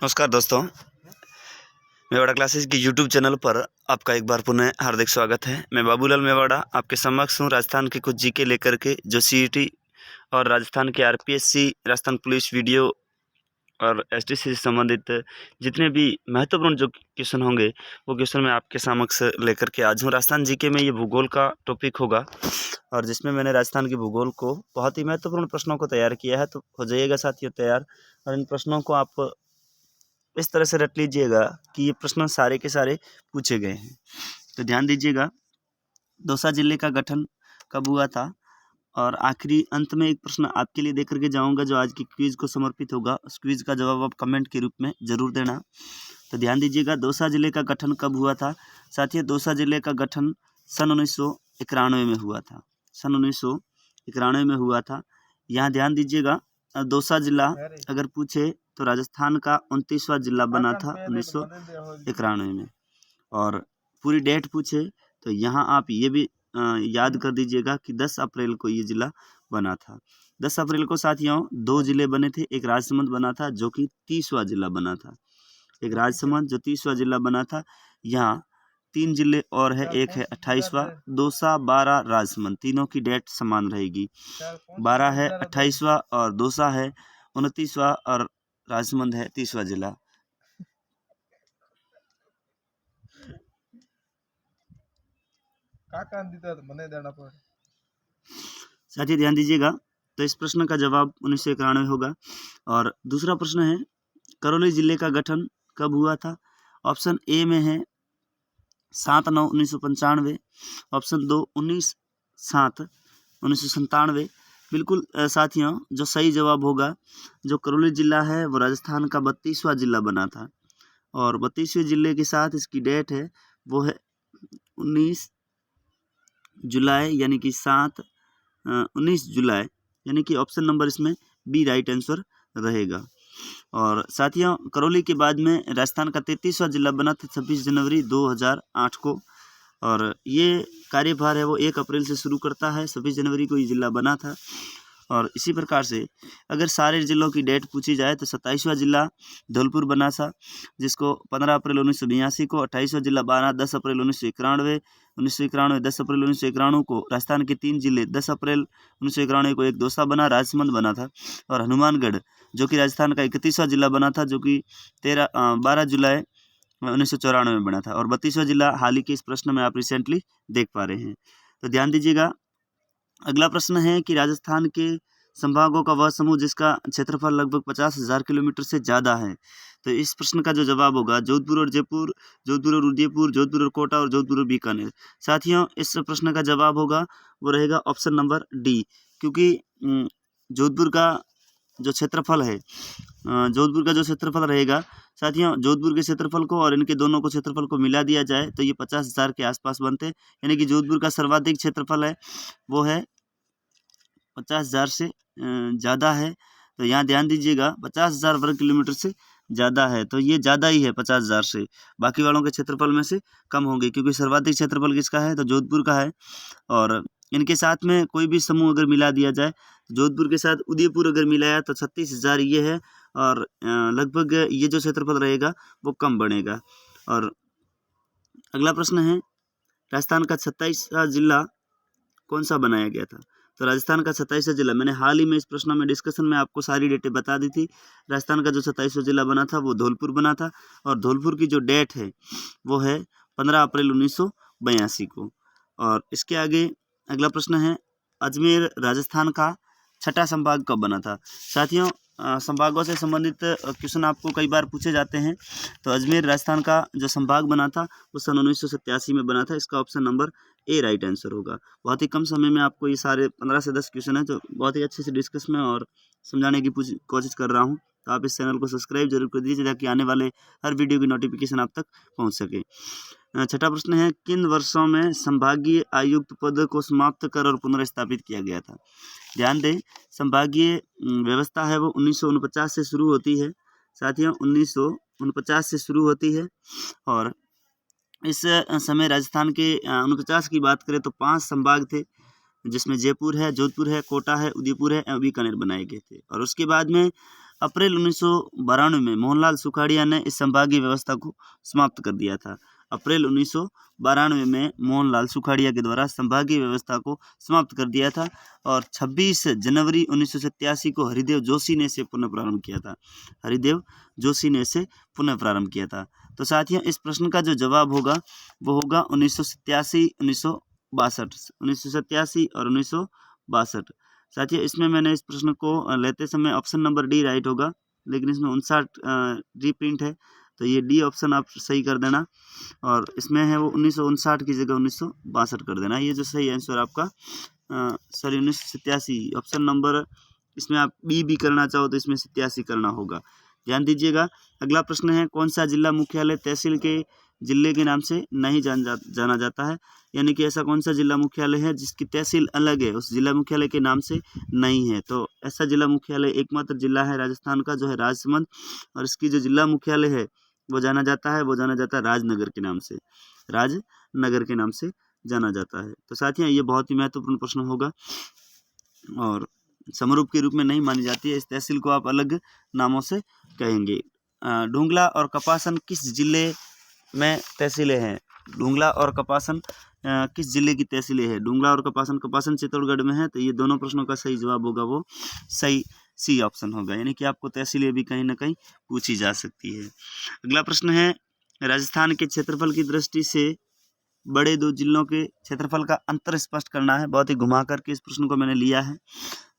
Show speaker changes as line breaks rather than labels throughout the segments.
नमस्कार दोस्तों, मेवाड़ा क्लासेस की यूट्यूब चैनल पर आपका एक बार पुनः हार्दिक स्वागत है। मैं बाबूलाल मेवाड़ा आपके समक्ष हूँ राजस्थान के कुछ जीके लेकर के, जो सीईटी और राजस्थान के आरपीएससी, राजस्थान पुलिस वीडियो और एसटीसी से संबंधित जितने भी महत्वपूर्ण जो क्वेश्चन होंगे वो क्वेश्चन मैं आपके समक्ष लेकर के आज हूँ। राजस्थान जीके में ये भूगोल का टॉपिक होगा और जिसमें मैंने राजस्थान के भूगोल को बहुत ही महत्वपूर्ण प्रश्नों को तैयार किया है। तो हो जाइएगा साथियों तैयार, और इन प्रश्नों को आप इस तरह से रट लीजिएगा कि ये प्रश्न सारे के सारे पूछे गए हैं। तो ध्यान दीजिएगा, दौसा जिले का गठन कब हुआ था, और आखिरी अंत में एक प्रश्न आपके लिए देकर के जाऊंगा जो आज की क्विज को समर्पित होगा। उस क्विज का जवाब आप कमेंट के रूप में जरूर देना। तो ध्यान दीजिएगा, दौसा जिले का गठन कब हुआ था। साथियों, दौसा जिले का गठन सन 1991 में हुआ था। सन 1991 में हुआ था। यहाँ ध्यान दीजिएगा, दौसा जिला अगर पूछे तो राजस्थान का 29वां जिला बना था 1991 में। और पूरी डेट पूछे तो यहाँ आप ये भी याद कर दीजिएगा कि 10 अप्रैल को ये जिला बना था। 10 अप्रैल को साथियों 2 जिले बने थे। एक राजसमंद बना था जो कि 30वां जिला बना था। एक राजसमंद जो 30वां जिला बना था। यहाँ 3 जिले और है, एक है 28वां, दौसा, 12, राजसमंद, तीनों की डेट समान रहेगी। 12 है 28वां और दौसा है 29वां और राजसमंद है 30वां जिला। साथियों ध्यान दीजिएगा, तो इस प्रश्न का जवाब 1991 होगा। और दूसरा प्रश्न है, करौली जिले का गठन कब हुआ था। ऑप्शन ए में है 7/9/1995, ऑप्शन 2 19/7/1997। बिल्कुल साथियों, जो सही जवाब होगा, जो करौली जिला है वो राजस्थान का 32वां जिला बना था। और 32वें जिले के साथ इसकी डेट है वो है 19 जुलाई, यानी कि 19 जुलाई, यानी कि ऑप्शन नंबर इसमें बी राइट आंसर रहेगा। और साथियों, करौली के बाद में राजस्थान का 33वां जिला बना था 26 जनवरी 2008 को। और ये कार्यभार है वो 1 अप्रैल से शुरू करता है। 26 जनवरी को ये जिला बना था। और इसी प्रकार से अगर सारे जिलों की डेट पूछी जाए तो 27वां जिला धौलपुर बना था, जिसको 15 अप्रैल 1982 को। 28वां जिला 10 अप्रैल 1991, 10 अप्रैल 1991 को। राजस्थान के 3 जिले 10 अप्रैल 1991 को एक दौसा बना, राजसमंद बना था। और हनुमानगढ़ जो कि राजस्थान का 31वां जिला बना था, जो कि 12 जुलाई 1994 में बना था। और 32वां जिला हाल ही के इस प्रश्न में आप रिसेंटली देख पा रहे हैं। तो ध्यान दीजिएगा, अगला प्रश्न है कि राजस्थान के संभागों का वह समूह जिसका क्षेत्रफल लगभग 50,000 किलोमीटर से ज़्यादा है। तो इस प्रश्न का जो जवाब होगा, जोधपुर और जयपुर, जोधपुर और उदयपुर, जोधपुर और कोटा और जोधपुर और बीकानेर। साथियों, इस प्रश्न का जवाब होगा वो रहेगा ऑप्शन नंबर डी, क्योंकि जोधपुर का जो क्षेत्रफल है, जोधपुर का जो क्षेत्रफल रहेगा साथियों, जोधपुर के क्षेत्रफल को और इनके दोनों को क्षेत्रफल को मिला दिया जाए तो ये 50,000 के आसपास बनते हैं। यानी कि जोधपुर का सर्वाधिक क्षेत्रफल है वो है 50,000 से ज़्यादा है। तो यहाँ ध्यान दीजिएगा, 50,000 वर्ग किलोमीटर से ज़्यादा है, तो ये ज़्यादा ही है 50,000 से। बाकी वालों के क्षेत्रफल में से कम होंगे, क्योंकि सर्वाधिक क्षेत्रफल किसका है, तो जोधपुर का है। और इनके साथ में कोई भी समूह अगर मिला दिया जाए, जोधपुर के साथ उदयपुर अगर मिलाया तो 36,000 ये है। और लगभग ये जो क्षेत्रफल रहेगा वो कम बनेगा। और अगला प्रश्न है, राजस्थान का 27वां जिला कौन सा बनाया गया था। तो राजस्थान का 27वां जिला, मैंने हाल ही में इस प्रश्न में डिस्कशन में आपको सारी डेटें बता दी थी। राजस्थान का जो 27वां जिला बना था वो धौलपुर बना था। और धौलपुर की जो डेट है वो है 15 अप्रैल 1982 को। और इसके आगे अगला प्रश्न है, अजमेर राजस्थान का 6ठा संभाग कब बना था। साथियों, संभागों से संबंधित क्वेश्चन आपको कई बार पूछे जाते हैं। तो अजमेर राजस्थान का जो संभाग बना था वो सन 1987 में बना था। इसका option number A right answer होगा। बहुत ही कम समय में आपको ये सारे 15 से 10 क्वेश्चन है, तो बहुत ही अच्छे से डिस्कस में और समझाने की कोशिश कर रहा हूँ। तो आप इस चैनल को सब्सक्राइब जरूर कर दीजिए ताकि आने वाले हर वीडियो की नोटिफिकेशन आप तक पहुँच सके। छठा प्रश्न है, किन वर्षों में संभागीय आयुक्त पद को समाप्त कर और पुनर्स्थापित किया गया था। ध्यान दें, संभागीय व्यवस्था है वो 1949 से शुरू होती है। साथियों, 1949 से शुरू होती है। और इस समय राजस्थान के 49 की बात करें तो 5 संभाग थे, जिसमें जयपुर है, जोधपुर है, कोटा है, उदयपुर है, बीकानेर बनाए गए थे। और उसके बाद में अप्रैल 1992 में मोहनलाल सुखाड़िया ने इस संभागीय व्यवस्था को समाप्त कर दिया था। अप्रैल 1992 में मोहनलाल सुखाड़िया के द्वारा संभागीय व्यवस्था को समाप्त कर दिया था और 26 जनवरी 1987 को हरिदेव जोशी ने इसे पुनः प्रारंभ किया था। हरिदेव जोशी ने इसे पुनः प्रारंभ किया था। तो साथियों, इस प्रश्न का जो जवाब होगा वो होगा 1987, 1987 और 1962। साथियों, इसमें मैंने इस प्रश्न को लेते समय ऑप्शन नंबर डी राइट होगा, लेकिन इसमें 59 रीप्रिंट है, तो ये डी ऑप्शन आप सही कर देना। और इसमें है वो 1959 की जगह 1962 कर देना। ये जो सही आंसर आपका सॉरी 1987 ऑप्शन नंबर, इसमें आप बी भी करना चाहो तो इसमें 87 करना होगा। ध्यान दीजिएगा। अगला प्रश्न है, कौन सा जिला मुख्यालय तहसील के जिले के नाम से नहीं जाना जाता है? यानी कि ऐसा कौन सा जिला मुख्यालय है जिसकी तहसील अलग है, उस जिला मुख्यालय के नाम से नहीं है? तो ऐसा जिला मुख्यालय एकमात्र जिला है राजस्थान का, जो है राजसमंद, और इसकी जो जिला मुख्यालय है वो जाना जाता है राजनगर के नाम से। राजनगर के नाम से जाना जाता है। तो साथियों, ये बहुत ही महत्वपूर्ण प्रश्न होगा और समरूप के रूप में नहीं मानी जाती है। इस तहसील को आप अलग नामों से कहेंगे। ढूंगला और कपासन किस जिले में तहसीलें हैं? ढूंगला और कपासन किस जिले की तहसीलें हैं? ढूंगला और कपासन चित्तौड़गढ़ में है। तो ये दोनों प्रश्नों का सही जवाब होगा वो सही सी ऑप्शन होगा। यानी कि आपको तहसीलें भी कहीं ना कहीं पूछी जा सकती है। अगला प्रश्न है, राजस्थान के क्षेत्रफल की दृष्टि से बड़े दो जिलों के क्षेत्रफल का अंतर स्पष्ट करना है। बहुत ही घुमा करके इस प्रश्न को मैंने लिया है।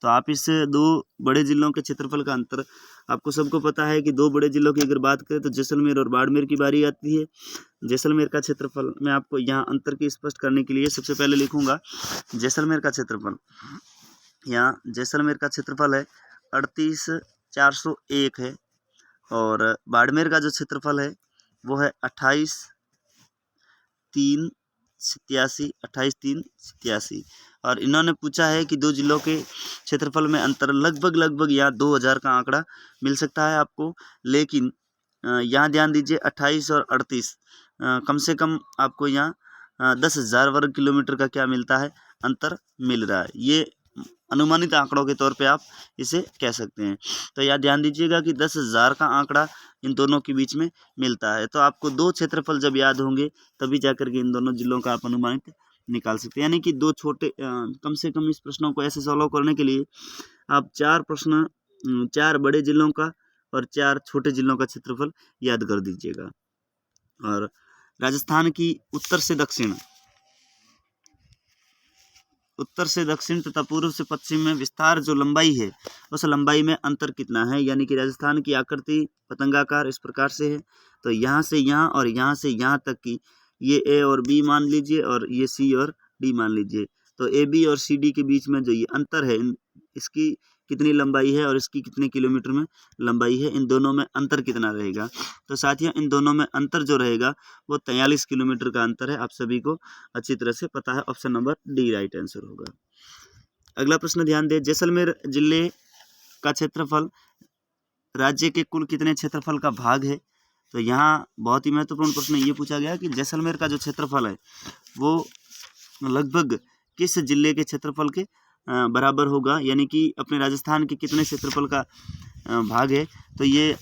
तो आप इस दो बड़े जिलों के क्षेत्रफल का अंतर, आपको सबको पता है कि दो बड़े जिलों की अगर बात करें तो जैसलमेर और बाड़मेर की बारी आती है। जैसलमेर का क्षेत्रफल मैं आपको यहाँ अंतर की स्पष्ट करने के लिए सबसे पहले लिखूंगा जैसलमेर का क्षेत्रफल। यहाँ जैसलमेर का क्षेत्रफल है 38,401 है और बाड़मेर का जो क्षेत्रफल है वो है 28,387 और इन्होंने पूछा है कि दो जिलों के क्षेत्रफल में अंतर लगभग यहाँ 2000 का आंकड़ा मिल सकता है आपको। लेकिन यहाँ ध्यान दीजिए 28 और 38 कम से कम आपको यहाँ 10,000 वर्ग किलोमीटर का क्या मिलता है, अंतर मिल रहा है। ये अनुमानित आंकड़ों के तौर पे आप इसे कह सकते हैं। तो यहाँ ध्यान दीजिएगा कि 10,000 का आंकड़ा इन दोनों के बीच में मिलता है। तो आपको दो क्षेत्रफल जब याद होंगे तभी जाकर के इन दोनों जिलों का आप अनुमानित निकाल सकते हैं। यानी कि दो छोटे कम से कम इस प्रश्नों को ऐसे सॉल्व करने के लिए आप 4 प्रश्न 4 बड़े जिलों का और 4 छोटे जिलों का क्षेत्रफल याद कर दीजिएगा। और राजस्थान की उत्तर से दक्षिण तथा पूर्व से पश्चिम में विस्तार जो लंबाई है उस लंबाई में अंतर कितना है? यानी कि राजस्थान की आकृति पतंगाकार इस प्रकार से है। तो यहाँ से यहाँ और यहाँ से यहाँ तक की ये ए और बी मान लीजिए और ये सी और डी मान लीजिए। तो ए बी और सी डी के बीच में जो ये अंतर है, इसकी कितनी लंबाई है और इसकी कितने किलोमीटर में लंबाई है, इन दोनों में अंतर कितना रहेगा? तो साथियों, इन दोनों में अंतर जो रहेगा वो 43 किलोमीटर का अंतर है। आप सभी को अच्छी तरह से पता है। Option number D right answer होगा। अगला प्रश्न ध्यान दें, जैसलमेर जिले का क्षेत्रफल राज्य के कुल कितने क्षेत्रफल का भाग है? तो यहाँ बहुत ही महत्वपूर्ण प्रश्न ये पूछा गया कि जैसलमेर का जो क्षेत्रफल है वो लगभग किस जिले के क्षेत्रफल के बराबर होगा, यानी कि अपने राजस्थान के कितने क्षेत्रफल का भाग है। तो ये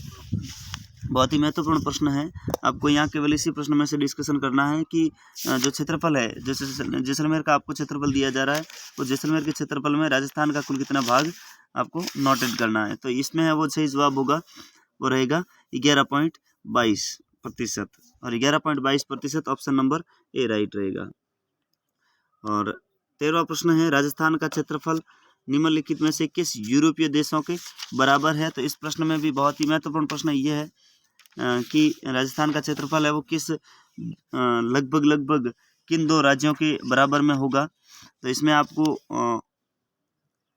बहुत ही महत्वपूर्ण प्रश्न है। आपको यहाँ केवल इसी प्रश्न में से डिस्कशन करना है कि जो क्षेत्रफल है, जैसे जैसलमेर का आपको क्षेत्रफल दिया जा रहा है, वो जैसलमेर के क्षेत्रफल में राजस्थान का कुल कितना भाग आपको नोटेड करना है। तो इसमें है वो सही जवाब होगा वो रहेगा 11.22% और 11.22% ऑप्शन नंबर ए राइट रहेगा। और 13वां प्रश्न है, राजस्थान का क्षेत्रफल निम्नलिखित में से किस यूरोपीय देशों के बराबर है? तो इस प्रश्न में भी बहुत ही महत्वपूर्ण प्रश्न ये है कि राजस्थान का क्षेत्रफल है वो किस लगभग किन दो राज्यों के बराबर में होगा। तो इसमें आपको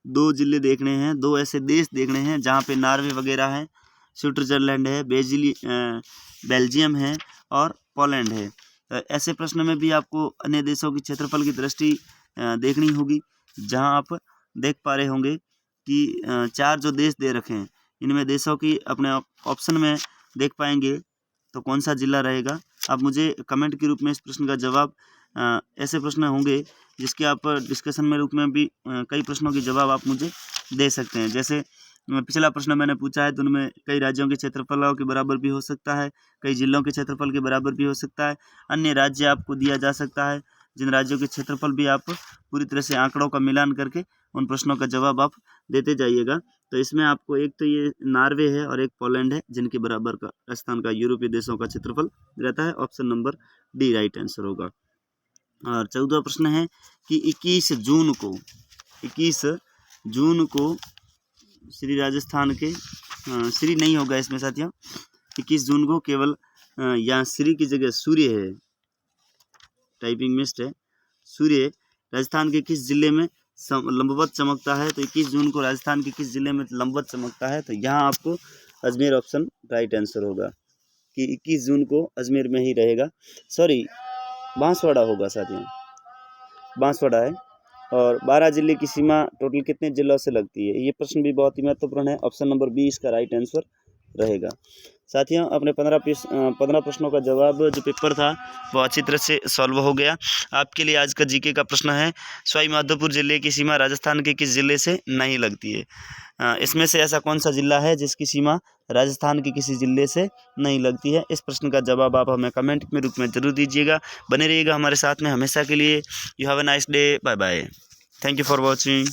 दो जिले देखने हैं, दो ऐसे देश देखने हैं जहाँ पे नॉर्वे वगैरह है, स्विट्जरलैंड है, बेल्जियम है और पोलैंड है। ऐसे प्रश्न में भी आपको अन्य देशों की क्षेत्रफल की दृष्टि देखनी होगी, जहां आप देख पा रहे होंगे कि 4 जो देश दे रखे हैं इनमें देशों की अपने ऑप्शन में देख पाएंगे तो कौन सा जिला रहेगा। आप मुझे कमेंट के रूप में इस प्रश्न का जवाब, ऐसे प्रश्न होंगे जिसके आप डिस्कशन में रूप में भी कई प्रश्नों के जवाब आप मुझे दे सकते हैं। जैसे पिछला प्रश्न मैंने पूछा है तो उनमें कई राज्यों के क्षेत्रफलों के बराबर भी हो सकता है, कई जिलों के क्षेत्रफल के बराबर भी हो सकता है, अन्य राज्य आपको दिया जा सकता है जिन राज्यों के क्षेत्रफल भी आप पूरी तरह से आंकड़ों का मिलान करके उन प्रश्नों का जवाब आप देते जाइएगा। तो इसमें आपको एक तो ये नॉर्वे है और एक पोलैंड है जिनके बराबर का राजस्थान का यूरोपीय देशों का क्षेत्रफल रहता है। Option number D right answer होगा। और 14वां प्रश्न है कि 21 जून को श्री राजस्थान के श्री नहीं होगा इसमें साथियों, 21 जून को केवल यहाँ श्री की जगह सूर्य है, टाइपिंग मिस्ड है। सूर्य राजस्थान के किस जिले में लंबवत चमकता है? तो 21 जून को राजस्थान के किस जिले में लंबवत चमकता है? तो यहाँ आपको अजमेर ऑप्शन राइट आंसर होगा कि 21 जून को अजमेर में ही रहेगा। सॉरी, बांसवाड़ा होगा साथियों, बांसवाड़ा है। और 12 जिले की सीमा टोटल कितने जिलों से लगती है? ये प्रश्न भी बहुत ही महत्वपूर्ण है। ऑप्शन नंबर 20 का राइट आंसर रहेगा। साथियों, अपने 15 प्रश्नों का जवाब जो पेपर था वो अच्छी तरह से सॉल्व हो गया। आपके लिए आज का जीके का प्रश्न है, सवाई माधोपुर जिले की सीमा राजस्थान के किस जिले से नहीं लगती है? इसमें से ऐसा कौन सा जिला है जिसकी सीमा राजस्थान के किसी जिले से नहीं लगती है? इस प्रश्न का जवाब आप हमें कमेंट में रूप में जरूर दीजिएगा। बने रहिएगा हमारे साथ में हमेशा के लिए। You have a nice day, bye bye, thank you for watching.